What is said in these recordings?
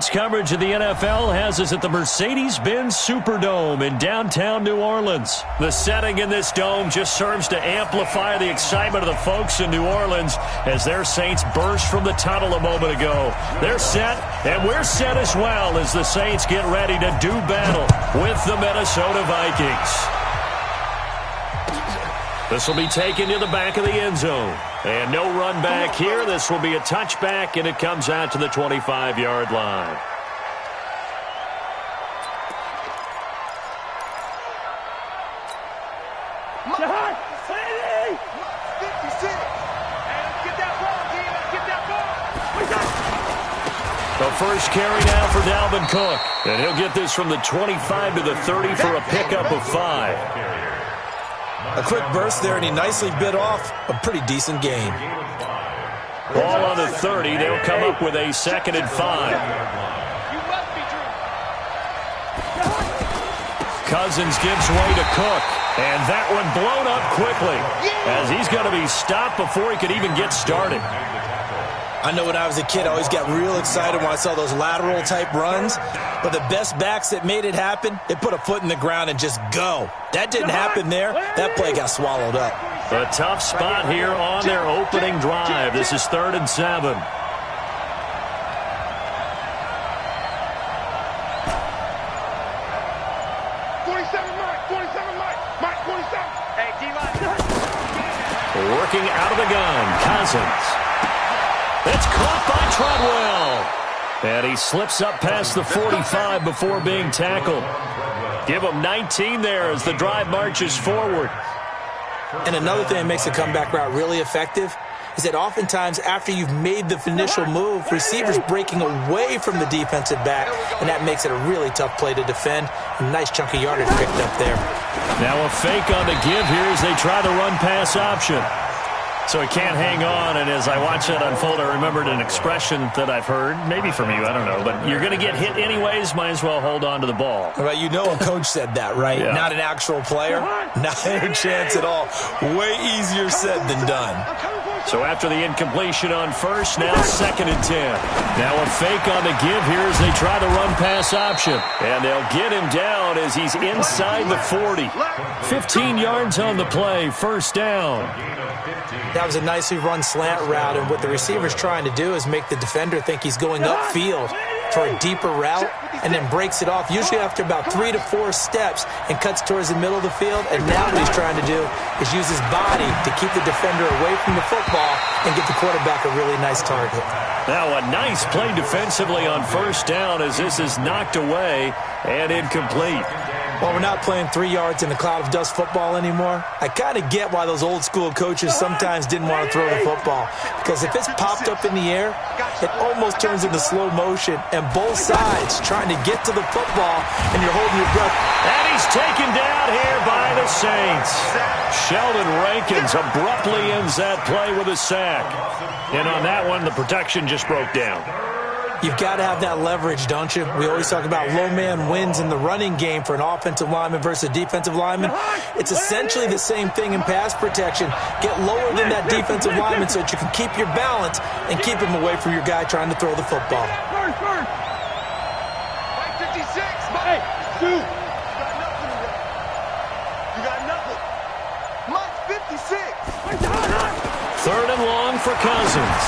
Coverage of the NFL has us at the Mercedes-Benz Superdome in downtown New Orleans. The setting in this dome just serves to amplify the excitement of the folks in New Orleans as their Saints burst from the tunnel a moment ago. They're set, and we're set as well as the Saints get ready to do battle with the Minnesota Vikings. This will be taken to the back of the end zone. And no run back here. This will be a touchback, and it comes out to the 25-yard line. The first carry now for Dalvin Cook. And he'll get this from the 25 to the 30 for a pickup of 5. A quick burst there, and he nicely bit off a pretty decent gain. Ball on the 30. They'll come up with a 2nd and 5. Cousins gives way to Cook. And that one blown up quickly as he's going to be stopped before he could even get started. I know when I was a kid, I always got real excited when I saw those lateral-type runs. But the best backs that made it happen, they put a foot in the ground and just go. That didn't happen there. That play got swallowed up. A tough spot here on their opening drive. This is 3rd and 7. Working out of the gun, Cousins. It's caught by Treadwell. And he slips up past the 45 before being tackled. Give him 19 there as the drive marches forward. And another thing that makes the comeback route really effective is that oftentimes after you've made the initial move, receivers breaking away from the defensive back, and that makes it a really tough play to defend. A nice chunk of yardage picked up there. Now a fake on the give here as they try the run-pass option. So he can't hang on, and as I watch that unfold, I remembered an expression that I've heard, maybe from you, I don't know, but you're going to get hit anyways, might as well hold on to the ball. Well, you know a coach said that, right? Yeah. Not an actual player? Not a chance at all. Way easier said than done. So after the incompletion on first, now 2nd and 10. Now a fake on the give here as they try the run-pass option. And they'll get him down as he's inside the 40. 15 yards on the play, 1st down. That was a nicely run slant route, and what the receiver's trying to do is make the defender think he's going upfield for a deeper route and then breaks it off, usually after about 3 to 4 steps, and cuts towards the middle of the field. And now what he's trying to do is use his body to keep the defender away from the football and get the quarterback a really nice target. Now a nice play defensively on 1st down as this is knocked away and incomplete. Well, we're not playing 3 yards in the cloud of dust football anymore. I kind of get why those old school coaches sometimes didn't want to throw the football. Because if it's popped up in the air, it almost turns into slow motion. And both sides trying to get to the football, and you're holding your breath. And he's taken down here by the Saints. Sheldon Rankins abruptly ends that play with a sack. And on that one, the protection just broke down. You've got to have that leverage, don't you? We always talk about low man wins in the running game for an offensive lineman versus a defensive lineman. It's essentially the same thing in pass protection. Get lower than that defensive lineman so that you can keep your balance and keep him away from your guy trying to throw the football. Mike 56, Mike. Dude. You got nothing. Mike 56. 3rd and long for Cousins.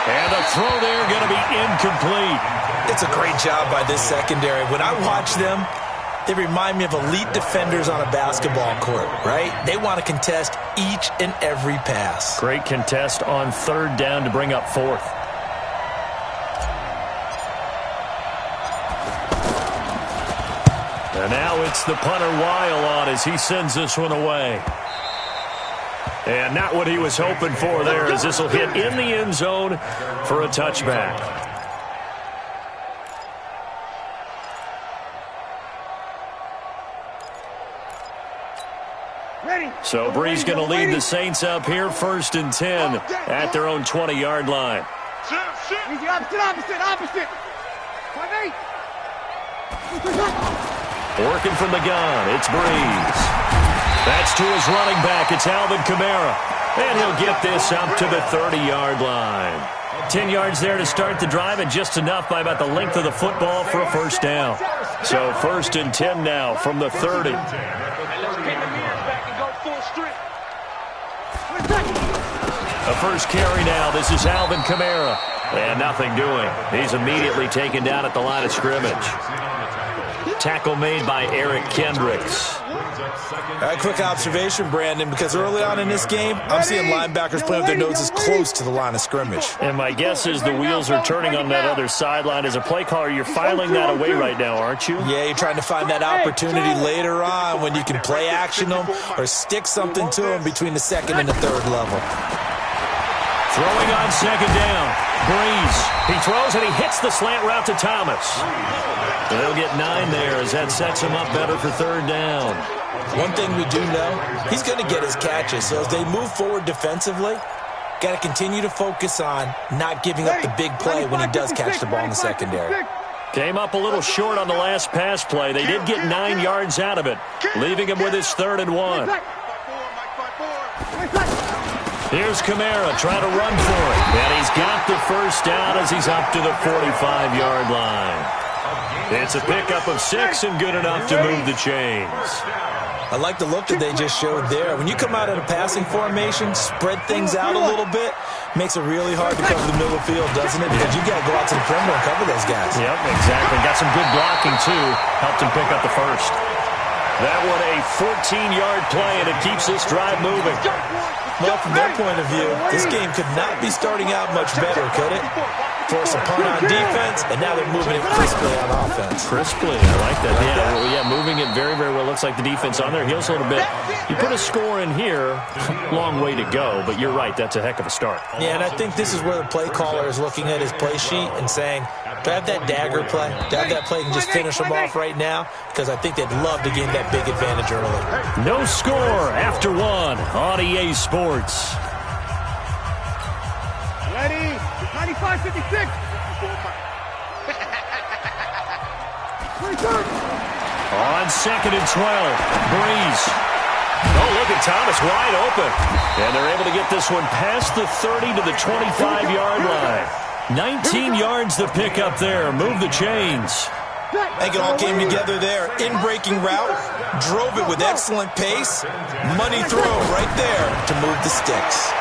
And the throw there going to be incomplete. It's a great job by this secondary. When I watch them, they remind me of elite defenders on a basketball court, right? They want to contest each and every pass. Great contest on 3rd down to bring up 4th. And now it's the punter Weil on as he sends this one away. And not what he was hoping for there as this will hit in the end zone for a touchback. So Bree's going to lead the Saints up here 1st and 10 at their own 20-yard line. Opposite. Working from the gun, it's Breeze. That's to his running back. It's Alvin Kamara. And he'll get this up to the 30-yard line. 10 yards there to start the drive, and just enough by about the length of the football for a first down. So 1st and 10 now from the 30. A first carry now. This is Alvin Kamara. And nothing doing. He's immediately taken down at the line of scrimmage. Tackle made by Eric Kendricks. A quick observation, Brandon, because early on in this game, I'm seeing linebackers playing with their noses close to the line of scrimmage. And my guess is the wheels are turning on that other sideline. As a play caller, you're filing that away right now, aren't you? Yeah, you're trying to find that opportunity later on when you can play action them or stick something to them between the second and the third level. Throwing on second down. Breeze. He throws and he hits the slant route to Thomas. They'll get 9 there as that sets him up better for third down. One thing we do know, he's going to get his catches. So as they move forward defensively, got to continue to focus on not giving up the big play when he does catch the ball in the secondary. Came up a little short on the last pass play. They did get 9 yards out of it, leaving him with his 3rd and 1. Here's Kamara trying to run for it. And he's got the first down as he's up to the 45-yard line. It's a pickup of 6 and good enough to move the chains. I like the look that they just showed there. When you come out of a passing formation, spread things out a little bit, makes it really hard to cover the middle of the field, doesn't it? Because you got to go out to the perimeter and cover those guys. Yep, exactly. Got some good blocking, too. Helped him pick up the first. That one a 14-yard play, and it keeps this drive moving. Well, from their point of view, this game could not be starting out much better, could it? Force a punt on defense, and now they're moving it crisply on offense. Crisply, I like that. Yeah, moving it very, very well. Looks like the defense on their heels a little bit. You put a score in here, long way to go, but you're right, that's a heck of a start. Yeah, and I think this is where the play caller is looking at his play sheet and saying, do I have that dagger play? Do I have that play and just finish them off right now? Because I think they'd love to gain that big advantage early. No score after 1 on EA Sports. Ready? 95-56. On 2nd and 12, Breeze. Oh, look at Thomas wide open. And they're able to get this one past the 30 to the 25-yard line. 19 yards to pick up there. Move the chains. I think it all came together there. In-breaking route, drove it with excellent pace. Money throw right there to move the sticks.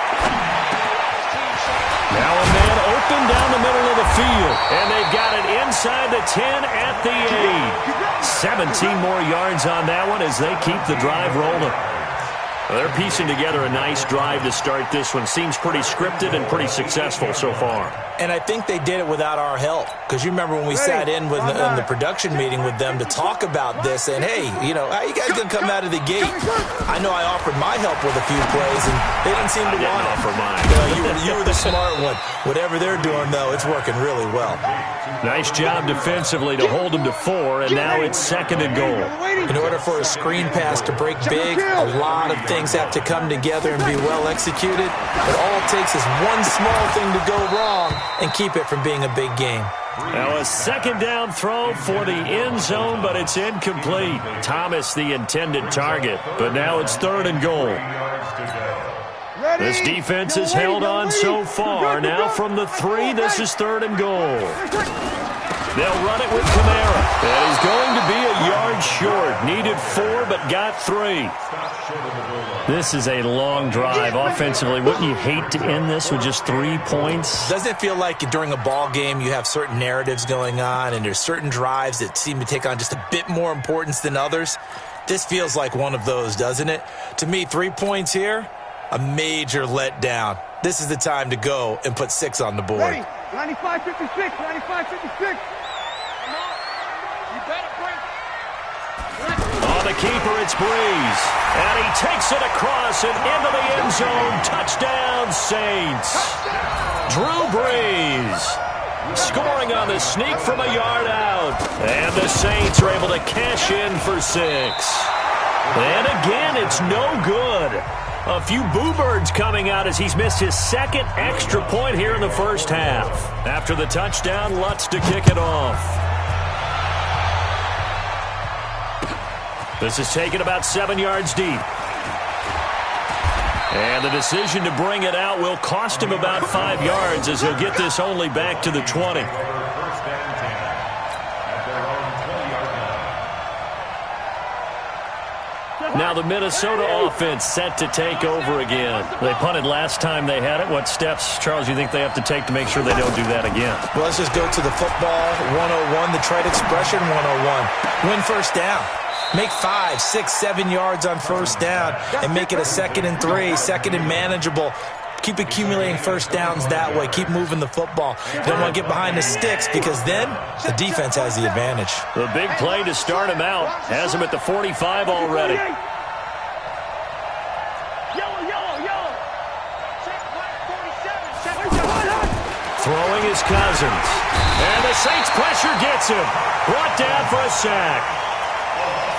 Now a man open down the middle of the field. And they've got it inside the 10 at the 8. 17 more yards on that one as they keep the drive rolling. Well, they're piecing together a nice drive to start this one. Seems pretty scripted and pretty successful so far. And I think they did it without our help. Because you remember when we sat in the production meeting with them to talk about this, and hey, you know, how you guys going to come out of the gate? I know I offered my help with a few plays, and they didn't seem to want it. Offer mine. You were the smart one. Whatever they're doing, though, it's working really well. Nice job defensively to hold them to 4, and now it's 2nd and goal. In order for a screen pass to break big, a lot of things have to come together and be well executed. But all it takes is one small thing to go wrong and keep it from being a big game. Now a 2nd down throw for the end zone, but it's incomplete. Thomas the intended target, but now it's 3rd and goal. This defense has held on so far. Now from the 3, this is 3rd and goal. They'll run it with Kamara. And he's going to be a yard short. Needed 4, but got 3. This is a long drive offensively. Wouldn't you hate to end this with just 3 points? Doesn't it feel like during a ball game you have certain narratives going on and there's certain drives that seem to take on just a bit more importance than others? This feels like one of those, doesn't it? To me, 3 points here, a major letdown. This is the time to go and put 6 on the board. 95-56, 95-56. On the keeper, it's Breeze. And he takes it across and into the end zone. Touchdown, Saints. Drew Brees scoring on the sneak from a yard out. And the Saints are able to cash in for 6. And again, it's no good. A few boo birds coming out as he's missed his 2nd extra point here in the first half. After the touchdown, Lutz to kick it off. This is taken about 7 yards deep. And the decision to bring it out will cost him about 5 yards as he'll get this only back to the 20. Now the Minnesota offense set to take over again. They punted last time they had it. What steps, Charles, you think they have to take to make sure they don't do that again? Well, let's just go to the football 101, the trade expression 101. Win first down. Make 5, 6, 7 yards on first down and make it a 2nd and 3, 2nd and manageable. Keep accumulating first downs that way. Keep moving the football. You don't want to get behind the sticks because then the defense has the advantage. The big play to start him out has him at the 45 already. Throwing is Cousins. And the Saints pressure gets him. Brought down for a sack.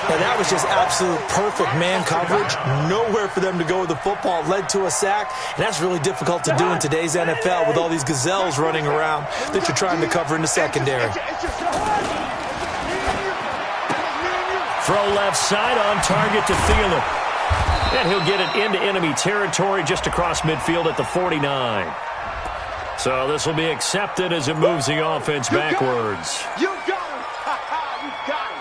Now that was just absolute perfect man coverage. Nowhere for them to go with the football. Led to a sack. And that's really difficult to do in today's NFL with all these gazelles running around that you're trying to cover in the secondary. Throw left side on target to Thielen. And he'll get it into enemy territory just across midfield at the 49. So this will be accepted as it moves the offense backwards. You got him. You got him.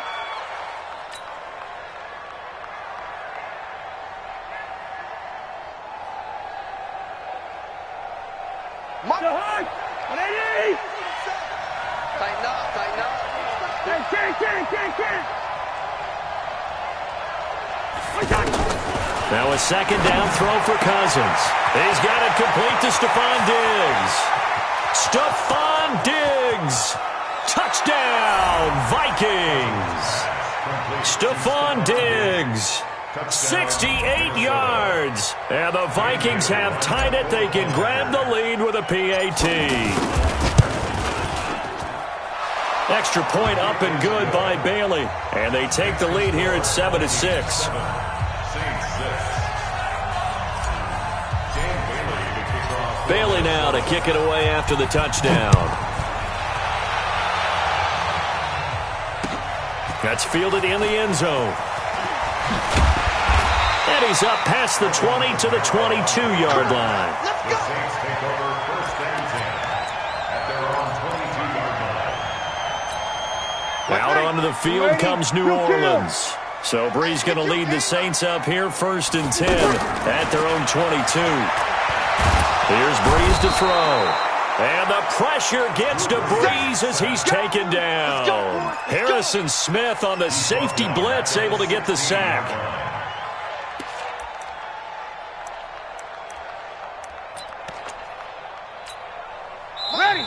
Tighten up, tighten up. Now a second down throw for Cousins. He's got it complete to Stephon Diggs. Stephon Diggs. Touchdown, Vikings. Stephon Diggs. 68 yards. And the Vikings have tied it. They can grab the lead with a PAT. Extra point up and good by Bailey. And they take the lead here at 7-6. Bailey now to kick it away after the touchdown. That's fielded in the end zone. And he's up past the 20 to the 22-yard line. Out onto the field comes New Orleans. So Brees going to lead the Saints up here 1st and 10 at their own 22. Here's Brees to throw. And the pressure gets to Brees as he's taken down. Harrison Smith on the safety blitz, able to get the sack.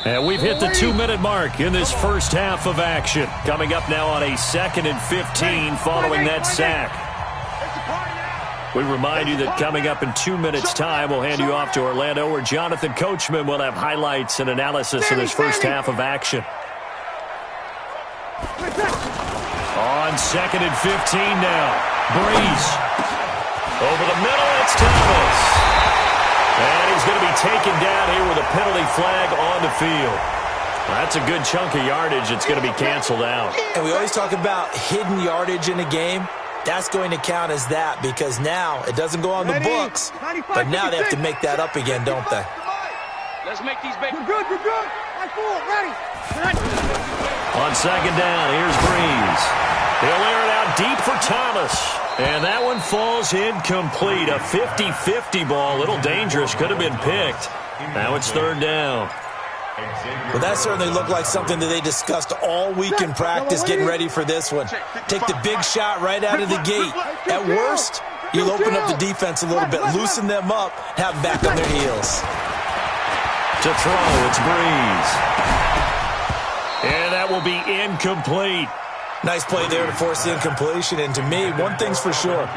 And we've hit the 2-minute mark in this first half of action. Coming up now on a 2nd and 15 following that sack. We remind you that coming up in 2 minutes' time, we'll hand you off to Orlando, where Jonathan Coachman will have highlights and analysis of this first half of action. On 2nd and 15 now. Brees. Over the middle, it's Thomas. And he's going to be taken down here with a penalty flag on the field. That's a good chunk of yardage. It's going to be canceled out. And we always talk about hidden yardage in a game. That's going to count as that because now it doesn't go on the books, but now they have to make that up again, don't they? Let's make these big. We're good. Ready. On 2nd down, here's Brees. He'll air it out deep for Thomas. And that one falls incomplete. A 50-50 ball. A little dangerous. Could have been picked. Now it's 3rd down. Well, that certainly looked like something that they discussed all week in practice getting ready for this one. Take the big shot right out of the gate. At worst, you'll open up the defense a little bit, loosen them up, have them back on their heels. To throw, it's Brees. And that will be incomplete. Nice play there to force the incompletion. And to me, one thing's for sure.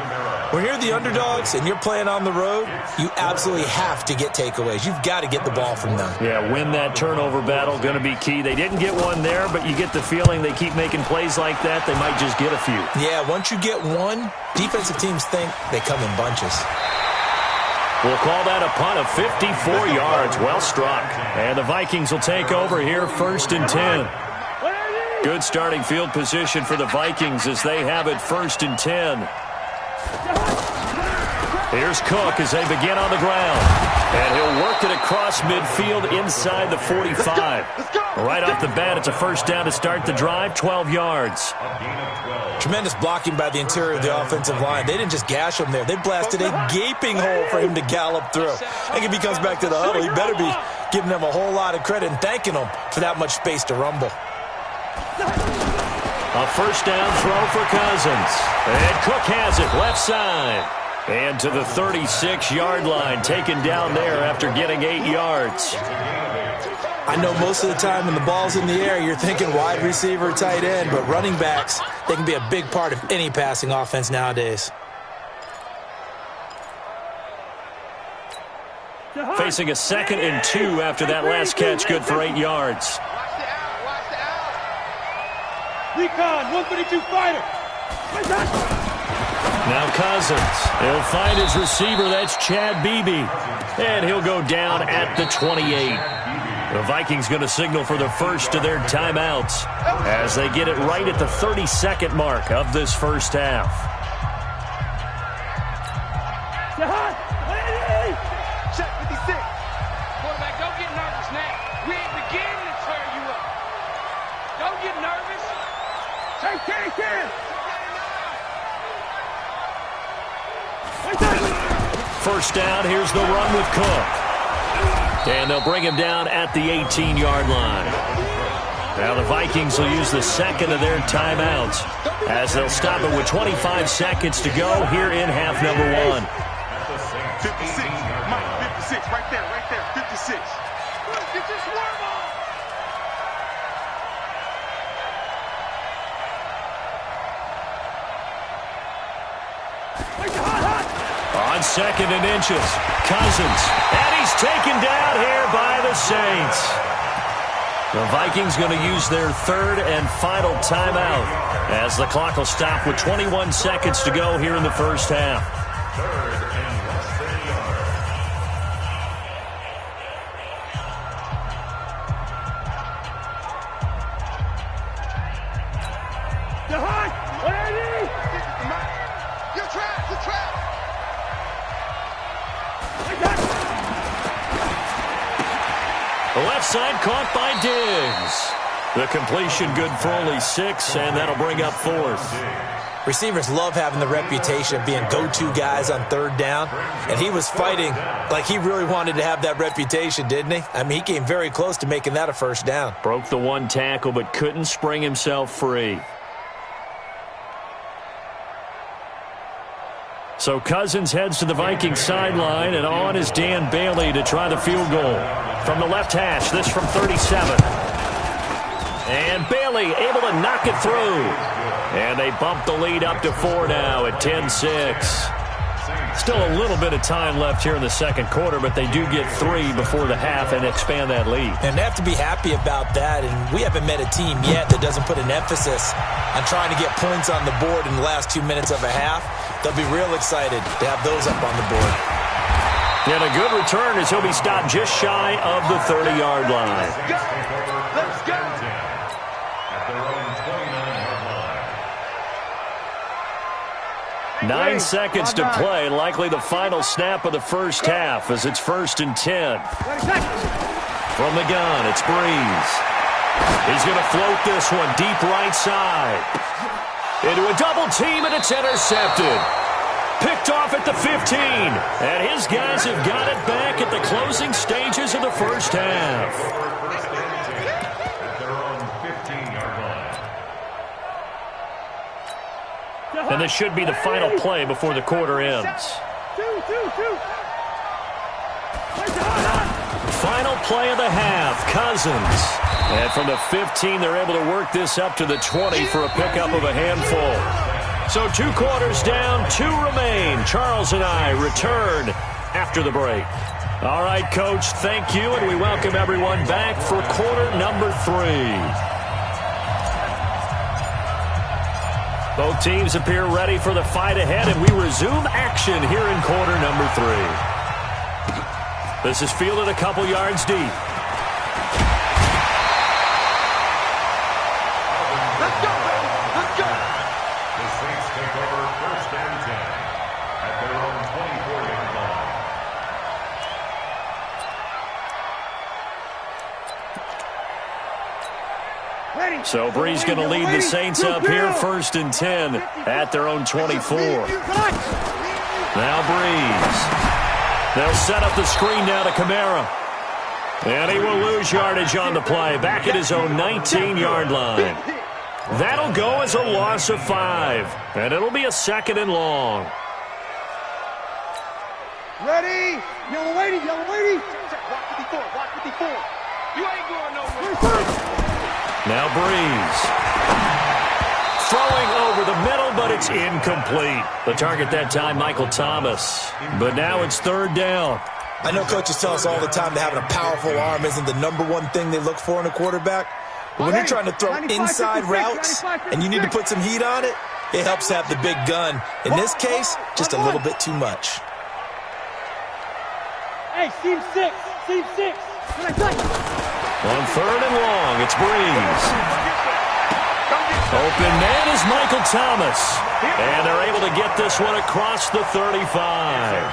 When you're the underdogs and you're playing on the road, you absolutely have to get takeaways. You've got to get the ball from them. Yeah, win that turnover battle, going to be key. They didn't get one there, but you get the feeling they keep making plays like that, they might just get a few. Yeah, once you get one, defensive teams think they come in bunches. We'll call that a punt of 54 yards. Well struck. And the Vikings will take over here 1st and 10. Good starting field position for the Vikings as they have it 1st and 10. Here's Cook as they begin on the ground. And he'll work it across midfield inside the 45. Right off the bat, it's a first down to start the drive, 12 yards. Tremendous blocking by the interior of the offensive line. They didn't just gash him there. They blasted a gaping hole for him to gallop through. I think if he comes back to the huddle, he better be giving them a whole lot of credit and thanking them for that much space to rumble. A first down throw for Cousins. And Cook has it left side. And to the 36-yard line, taken down there after getting 8 yards. I know most of the time when the ball's in the air, you're thinking wide receiver, tight end, but running backs, they can be a big part of any passing offense nowadays. Facing a 2nd and 2 after that last catch, good for 8 yards. Recon, 132 fighter. Now Cousins, he'll find his receiver, that's Chad Beebe. And he'll go down at the 28. The Vikings going to signal for the first of their timeouts as they get it right at the 32nd mark of this first half. Check 56. Quarterback, don't get nervous now. We ain't beginning to tear you up. Don't get nervous. Take 10. First down, here's the run with Cook. And they'll bring him down at the 18-yard line. Now the Vikings will use the second of their timeouts as they'll stop it with 25 seconds to go here in half number 1. 56. Mike, 56. Right there. 56. Get your swerve on. On 2nd and inches, Cousins, and he's taken down here by the Saints. The Vikings going to use their 3rd and final timeout as the clock will stop with 21 seconds to go here in the first half. The left side caught by Diggs. The completion good for only 6, and that'll bring up 4th. Receivers love having the reputation of being go-to guys on 3rd down, and he was fighting like he really wanted to have that reputation, didn't he? I mean, he came very close to making that a first down. Broke the 1 tackle, but couldn't spring himself free. So Cousins heads to the Vikings sideline, and on is Dan Bailey to try the field goal. From the left hash, this from 37. And Bailey able to knock it through. And they bump the lead up to 4 now at 10-6. Still a little bit of time left here in the second quarter, but they do get 3 before the half and expand that lead. And they have to be happy about that, and we haven't met a team yet that doesn't put an emphasis on trying to get points on the board in the last 2 minutes of a half. They'll be real excited to have those up on the board. And a good return as he'll be stopped just shy of the 30-yard line. Let's go. 9 seconds to play, likely the final snap of the first half as it's 1st and 10. From the gun, it's Breeze. He's going to float this one deep right side. Into a double team, and it's intercepted. Picked off at the 15, and his guys have got it back at the closing stages of the first half. And this should be the final play before the quarter ends. Final play of the half, Cousins. And from the 15, they're able to work this up to the 20 for a pickup of a handful. So 2 quarters down, 2 remain. Charles and I return after the break. All right, Coach, thank you, and we welcome everyone back for quarter number 3. Both teams appear ready for the fight ahead, and we resume action here in quarter number 3. This is fielded a couple yards deep. Let's go, baby. Let's go. The Saints take over 1st and 10 at their own 24 So Brees going to lead the Saints up here, 1st and 10 at their own 24. Now Brees. They'll set up the screen now to Kamara. And he will lose yardage on the play, back at his own 19-yard line. That'll go as a loss of 5, and it'll be a 2nd and long. Ready? Yellow lady, yellow lady. Block 54. You ain't going nowhere. Now Brees. Throwing over the middle, but it's incomplete. The target that time, Michael Thomas. But now it's 3rd down. I know coaches tell us all the time that having a powerful arm isn't the #1 thing they look for in a quarterback. But when you're trying to throw inside routes and you need to put some heat on it, it helps have the big gun. In this case, just a little bit too much. Hey, seam 6. Seam 6. On 3rd and long, it's Brees. Open man is Michael Thomas. And they're able to get this one across the 35.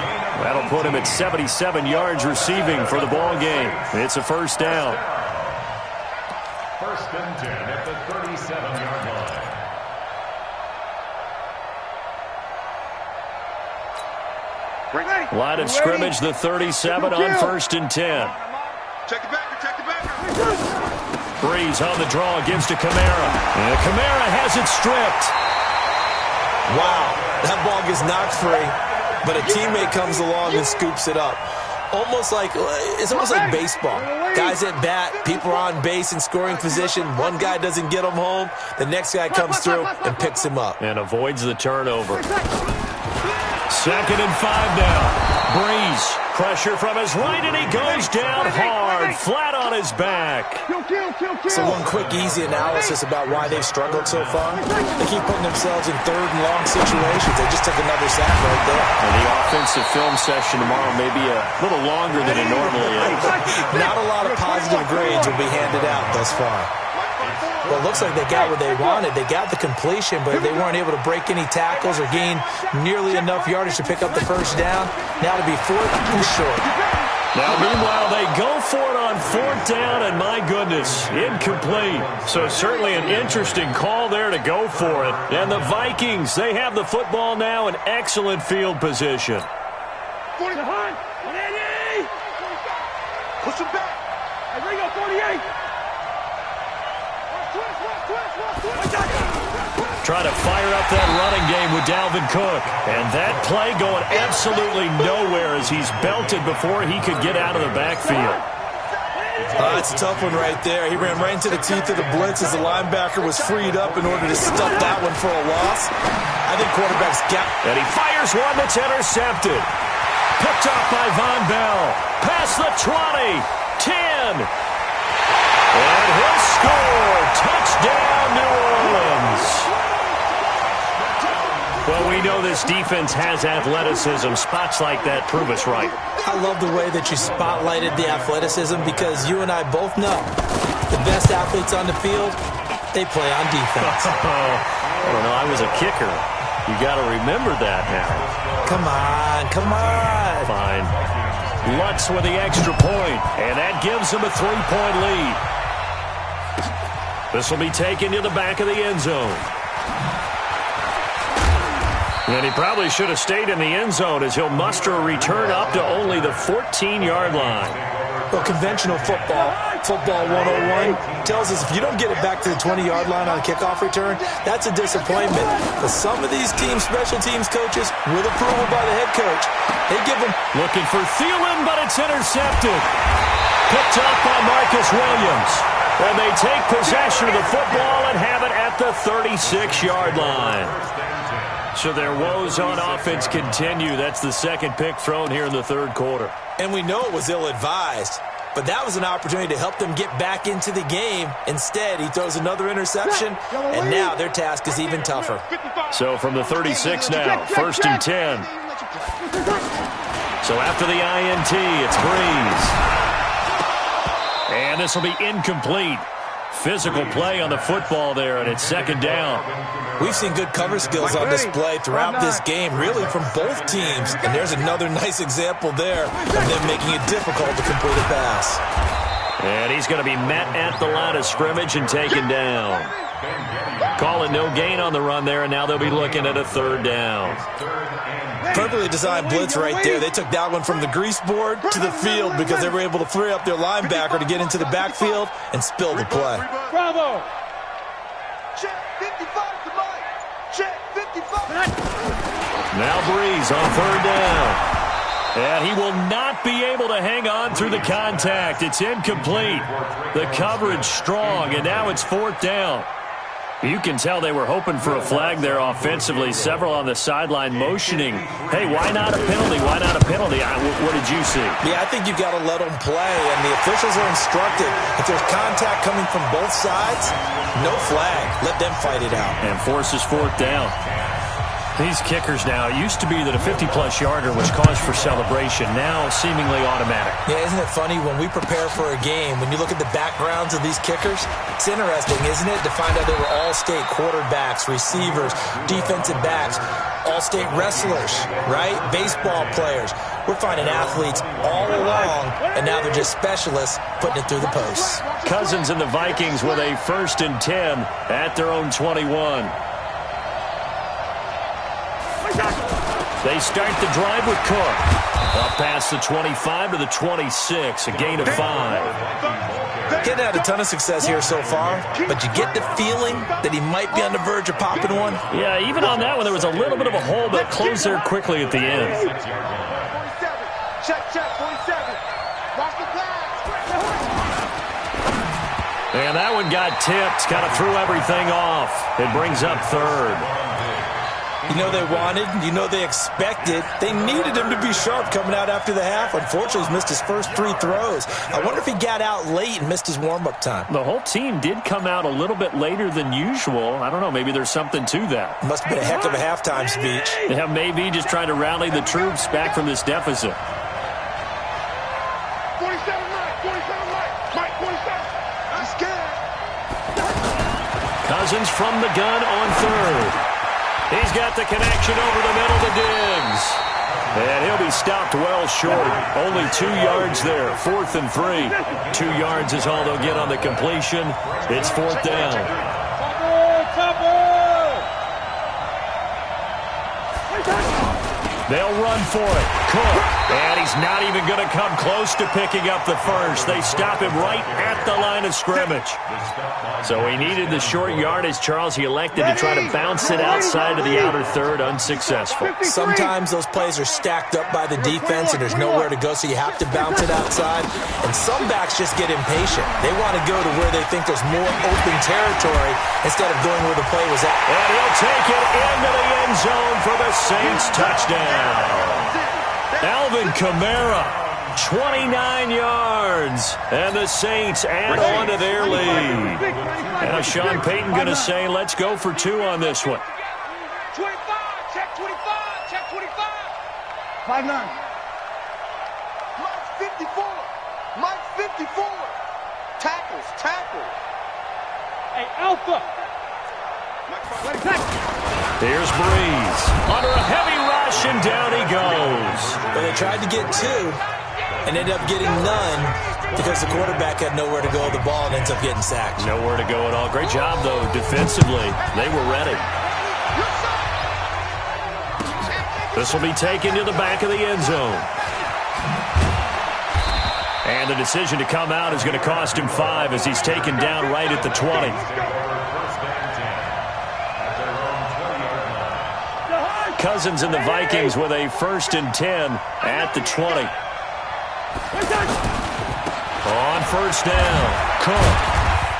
That'll put him at 77 yards receiving for the ball game. It's a 1st down. 1st and 10 at the 37-yard line. Line of scrimmage, the 37 on 1st and 10. Check the backer, check the backer. Brees on the draw, gives to Kamara. And Kamara has it stripped. Wow, that ball gets knocked free, but a teammate comes along and scoops it up. It's almost like baseball. Guys at bat, people are on base in scoring position. One guy doesn't get him home. The next guy comes through and picks him up. And avoids the turnover. 2nd and 5 now. Brees, pressure from his right, and he goes down hard, flat on his back. So one quick, easy analysis about why they've struggled so far. They keep putting themselves in 3rd and long situations. They just took another sack right there. And the offensive film session tomorrow may be a little longer than it normally is. Not a lot of positive grades will be handed out thus far. Well, it looks like they got what they wanted. They got the completion, but they weren't able to break any tackles or gain nearly enough yardage to pick up the 1st down. Now to be 4th and short. Now, meanwhile, they go for it on 4th down, and my goodness, incomplete. So certainly an interesting call there to go for it. And the Vikings, they have the football now in excellent field position. 40 behind. 180. Push him back. Hey, Ringo, 48. Trying to fire up that running game with Dalvin Cook. And that play going absolutely nowhere as he's belted before he could get out of the backfield. That's a tough one right there. He ran right into the teeth of the blitz as the linebacker was freed up in order to stuff that one for a loss. I think quarterbacks got... And he fires one that's intercepted. Picked off by Von Bell. Past the 20. 10. And he'll score. Touchdown, New Orleans. Well, we know this defense has athleticism. Spots like that prove us right. I love the way that you spotlighted the athleticism because you and I both know the best athletes on the field, they play on defense. I don't know. I was a kicker. You got to remember that now. Come on, come on. Fine. Lutz with the extra point, and that gives him a 3-point lead. This will be taken to the back of the end zone. And he probably should have stayed in the end zone as he'll muster a return up to only the 14-yard line. Well, conventional football 101, tells us if you don't get it back to the 20-yard line on a kickoff return, that's a disappointment. But some of these special teams coaches, with approval by the head coach, they give them... Looking for Thielen, but it's intercepted. Picked up by Marcus Williams. And they take possession of the football and have it at the 36-yard line. So their woes on offense continue. That's the 2nd pick thrown here in the 3rd quarter. And we know it was ill-advised, but that was an opportunity to help them get back into the game. Instead, he throws another interception, and now their task is even tougher. So from the 36 now, 1st and 10. So after the INT, it's Brees. And this will be incomplete. Physical play on the football there, and it's 2nd down. We've seen good cover skills on display throughout this game, really from both teams. And there's another nice example there of them making it difficult to complete a pass. And he's going to be met at the line of scrimmage and taken down. Call it no gain on the run there, and now they'll be looking at a third down. Perfectly designed blitz right there. They took that one from the grease board to the field because they were able to free up their linebacker to get into the backfield and spill the play. Bravo! Check 55 to Mike. Check 55. Now Breeze on third down. And he will not be able to hang on through the contact. It's incomplete. The coverage strong, and now it's fourth down. You can tell they were hoping for a flag there offensively. Several on the sideline motioning, hey, why not a penalty? Why not a penalty? What did you see? Yeah, I think you've got to let them play, and the officials are instructed. If there's contact coming from both sides, no flag. Let them fight it out. And forces fourth down. These kickers now, it used to be that a 50-plus yarder was cause for celebration, now seemingly automatic. Yeah, isn't it funny when we prepare for a game, when you look at the backgrounds of these kickers, it's interesting, isn't it, to find out they were all-state quarterbacks, receivers, defensive backs, all-state wrestlers, right? Baseball players. We're finding athletes all along, and now they're just specialists putting it through the posts. Cousins and the Vikings with a 1st and 10 at their own 21. They start the drive with Cook. Up past the 25 to the 26, a gain of 5. Getting had a ton of success here so far, but you get the feeling that he might be on the verge of popping one. Yeah, even on that one, there was a little bit of a hole, but closed there quickly at the end. 47. Check, 47. Watch the pass. And that one got tipped, kind of threw everything off. It brings up third. You know they wanted, you know they expected. They needed him to be sharp coming out after the half. Unfortunately, he's missed his first 3 throws. I wonder if he got out late and missed his warm-up time. The whole team did come out a little bit later than usual. I don't know, maybe there's something to that. Must have been a heck of a halftime speech. Yeah, maybe just trying to rally the troops back from this deficit. 47 Mike, 47 Mike, 47. I'm scared. Cousins from the gun on third. He's got the connection over the middle to Diggs. And he'll be stopped well short. Only 2 yards there. 4th and 3. 2 yards is all they'll get on the completion. It's fourth down. They'll run for it. Cook. And he's not even going to come close to picking up the first. They stop him right at the line of scrimmage. So he needed the short yardage, Charles. He elected to try to bounce it outside of the outer third, unsuccessful. Sometimes those plays are stacked up by the defense and there's nowhere to go, so you have to bounce it outside. And some backs just get impatient. They want to go to where they think there's more open territory instead of going where the play was at. And he'll take it into the end zone for the Saints touchdown. Alvin Kamara, 29 yards, and the Saints add on to their lead. Now Sean Payton going to say, let's go for 2 on this one. 25, check 25, check 25. 5-9. Mike 54. Mike 54. Tackles. Hey, Alpha. Here's Breeze. Under a heavy rush, and down he goes. But they tried to get 2 and ended up getting none because the quarterback had nowhere to go with the ball and ends up getting sacked. Nowhere to go at all. Great job, though, defensively. They were ready. This will be taken to the back of the end zone. And the decision to come out is going to cost him 5 as he's taken down right at the 20. Cousins and the Vikings with a 1st and 10 at the 20. On first down, Cook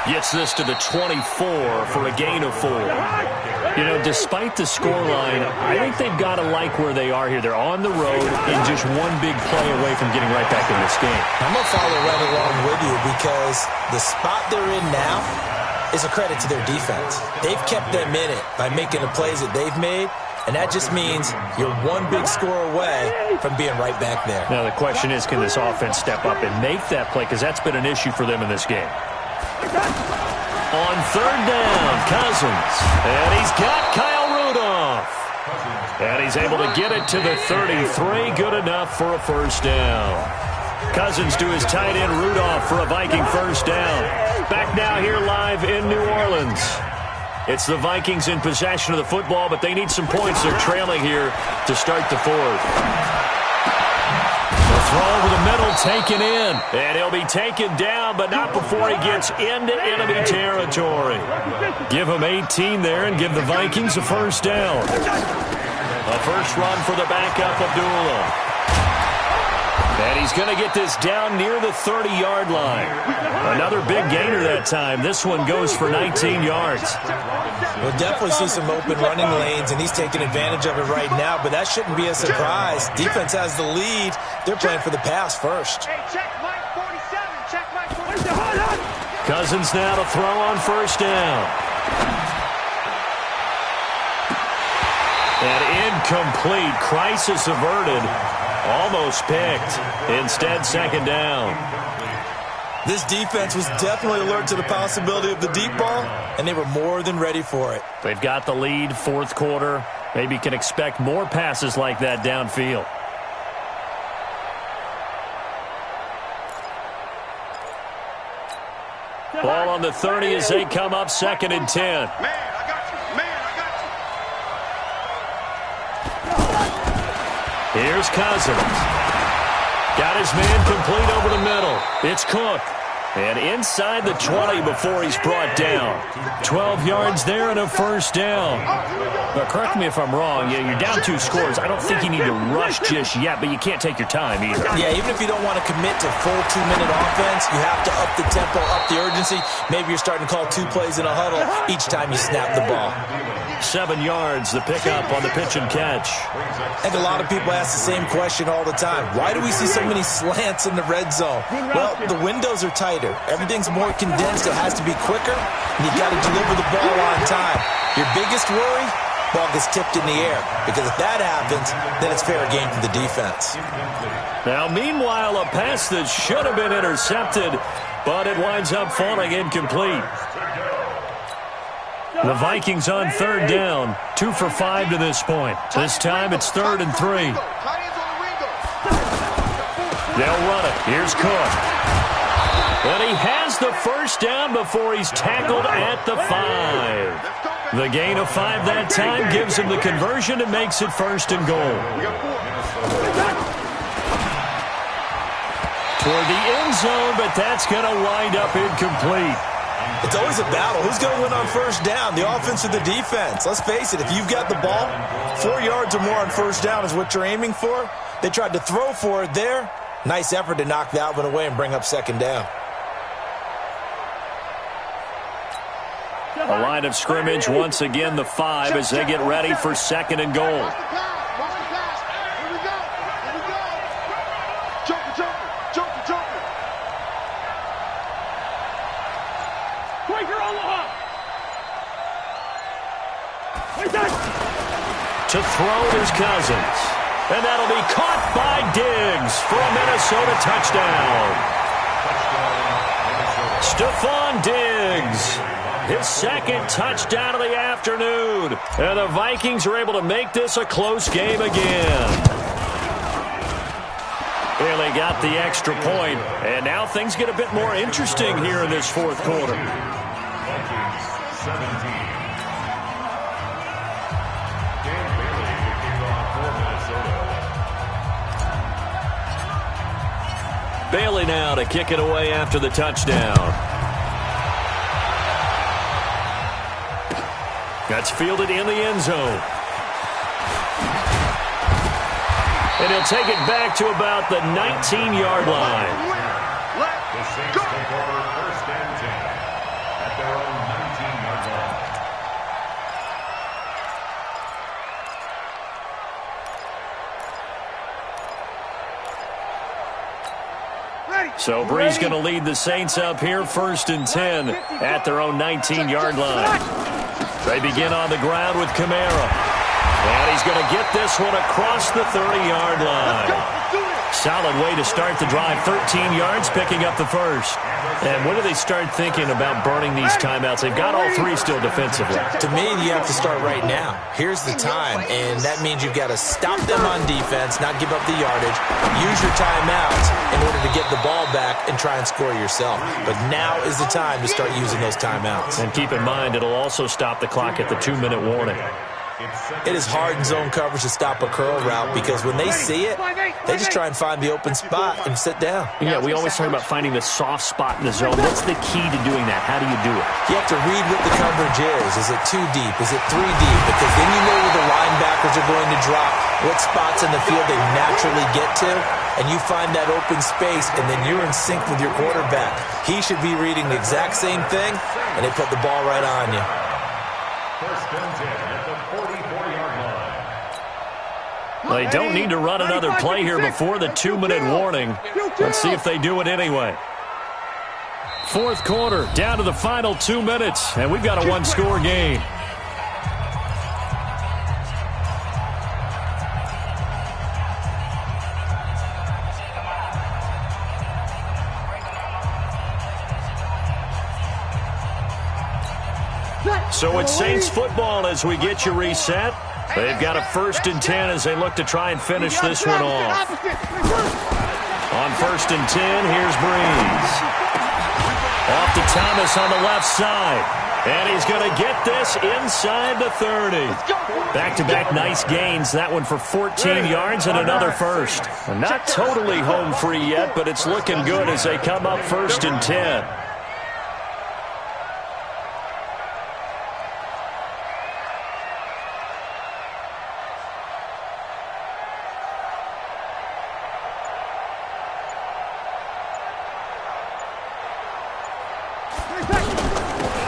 gets this to the 24 for a gain of 4. You know, despite the scoreline, I think they've got to like where they are here. They're on the road and just one big play away from getting right back in this game. I'm going to follow right along with you because the spot they're in now is a credit to their defense. They've kept them in it by making the plays that they've made. And that just means you're one big score away from being right back there. Now the question is, can this offense step up and make that play? Because that's been an issue for them in this game. On third down, Cousins. And he's got Kyle Rudolph. And he's able to get it to the 33. Good enough for a first down. Cousins to his tight end Rudolph for a Viking first down. Back now here live in New Orleans. It's the Vikings in possession of the football, but they need some points. They're trailing here to start the fourth. The throw over the middle taken in. And he'll be taken down, but not before he gets into enemy territory. Give him 18 there and give the Vikings a first down. A first run for the backup, Abdullah. And he's going to get this down near the 30-yard line. Another big gainer that time. This one goes for 19 yards. We'll definitely see some open running lanes, and he's taking advantage of it right now, but that shouldn't be a surprise. Defense has the lead. They're playing for the pass first. Hey, check Mike 47. Check Mike 47. Cousins now to throw on first down. And incomplete. Crisis averted. Almost picked. Instead, second down. This defense was definitely alert to the possibility of the deep ball, and they were more than ready for it. They've got the lead, fourth quarter. Maybe can expect more passes like that downfield. Ball on the 30 as they come up second and 10. Man, I got you. Man, I got you. Here's Cousins. Got his man complete over the middle. It's Cook. And inside the 20 before he's brought down. 12 yards there and a first down. Now, correct me if I'm wrong. You're down 2 scores. I don't think you need to rush just yet, but you can't take your time either. Yeah, even if you don't want to commit to full 2-minute offense, you have to up the tempo, up the urgency. Maybe you're starting to call 2 plays in a huddle each time you snap the ball. 7 yards, the pickup on the pitch and catch. I think a lot of people ask the same question all the time. Why do we see so many slants in the red zone? Well, the windows are tighter. Everything's more condensed. It has to be quicker, and you've got to deliver the ball on time. Your biggest worry? Ball gets tipped in the air, because if that happens, then it's fair game for the defense. Now, meanwhile, a pass that should have been intercepted, but it winds up falling incomplete. The Vikings on third down, 2 for 5 to this point. This time it's 3rd and 3. They'll run it. Here's Cook. And he has the first down before he's tackled at the 5. The gain of 5 that time gives him the conversion and makes it 1st and goal. Toward the end zone, but that's going to wind up incomplete. It's always a battle. Who's going to win on first down, the offense or the defense? Let's face it, if you've got the ball, 4 yards or more on first down is what you're aiming for. They tried to throw for it there. Nice effort to knock that one away and bring up second down. A line of scrimmage, once again, the 5 as they get ready for 2nd and goal. To throw is Cousins. And that'll be caught by Diggs for a Minnesota touchdown. Stephon Diggs, his 2nd touchdown of the afternoon. And the Vikings are able to make this a close game again. Really got the extra point, and now things get a bit more interesting here in this 4th quarter. Bailey now to kick it away after the touchdown. That's fielded in the end zone. And he'll take it back to about the 19-yard line. The Saints take over 1st and 10 at their own 19-yard line. So Bree's going to lead the Saints up here, 1st and 10 at their own 19-yard line. They begin on the ground with Kamara. And he's going to get this one across the 30-yard line. Solid way to start the drive. 13 yards, picking up the first. And when do they start thinking about burning these timeouts? They've got all three still defensively. To me, you have to start right now. Here's the time, and that means you've got to stop them on defense, not give up the yardage, use your timeouts in order to get the ball back and try and score yourself. But now is the time to start using those timeouts. And keep in mind, it'll also stop the clock at the 2-minute warning. It is hard in zone coverage to stop a curl route because when they see it, they just try and find the open spot and sit down. Yeah, we always talk about finding the soft spot in the zone. What's the key to doing that? How do you do it? You have to read what the coverage is. Is it 2 deep? Is it 3 deep? Because then you know where the linebackers are going to drop, what spots in the field they naturally get to, and you find that open space, and then you're in sync with your quarterback. He should be reading the exact same thing, and they put the ball right on you. First and 10 at the 44-yard line. They don't need to run another play here before the 2-minute warning. Let's see if they do it anyway. Fourth quarter, down to the final 2 minutes, and we've got a one-score game. So it's Saints football as we get you reset. They've got a 1st and 10 as they look to try and finish this one off. On 1st and 10, here's Breeze. Off to Thomas on the left side. And he's going to get this inside the 30. Back-to-back nice gains. That one for 14 yards and another first. Not totally home free yet, but it's looking good as they come up 1st and 10.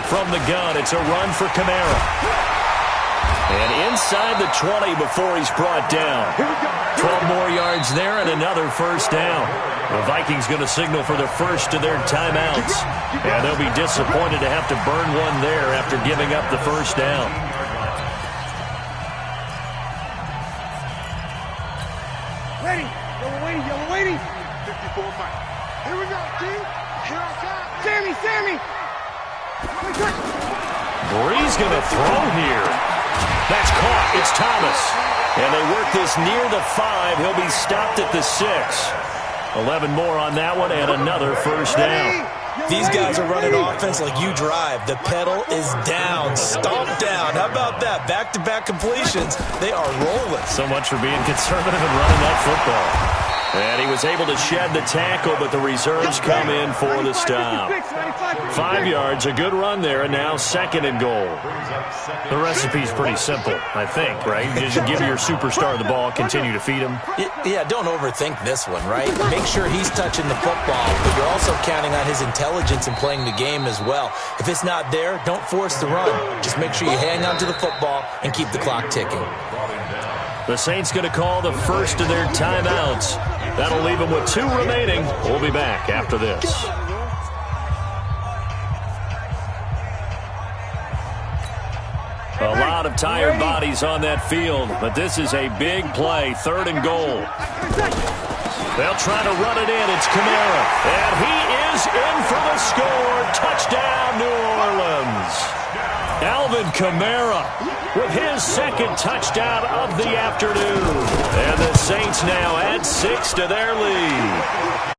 From the gun, it's a run for Kamara. And inside the 20 before he's brought down. 12 more yards there and another first down. The Vikings going to signal for the first of their timeouts. And they'll be disappointed to have to burn one there after giving up the first down. Ready. You're waiting. 54 fight. Here we go, team. Here I come. Sammy. Breeze going to throw here. That's caught. It's Thomas. And they work this near the 5. He'll be stopped at the 6. 11 more on that one and another first down. These guys are running offense like you drive. The pedal is down, stomped down. How about that? Back-to-back completions. They are rolling. So much for being conservative and running that football. And he was able to shed the tackle, but the reserves come in for the stop. 5 yards, a good run there, and now 2nd and goal. The recipe's pretty simple, I think, right? You just give your superstar the ball, continue to feed him. Yeah, don't overthink this one, right? Make sure he's touching the football, but you're also counting on his intelligence in playing the game as well. If it's not there, don't force the run. Just make sure you hang on to the football and keep the clock ticking. The Saints going to call the first of their timeouts. That'll leave them with 2 remaining. We'll be back after this. A lot of tired bodies on that field, but this is a big play, 3rd and goal. They'll try to run it in. It's Kamara, and he is in for the score. Touchdown, New Orleans. Alvin Kamara with his 2nd touchdown of the afternoon. And the Saints now add 6 to their lead.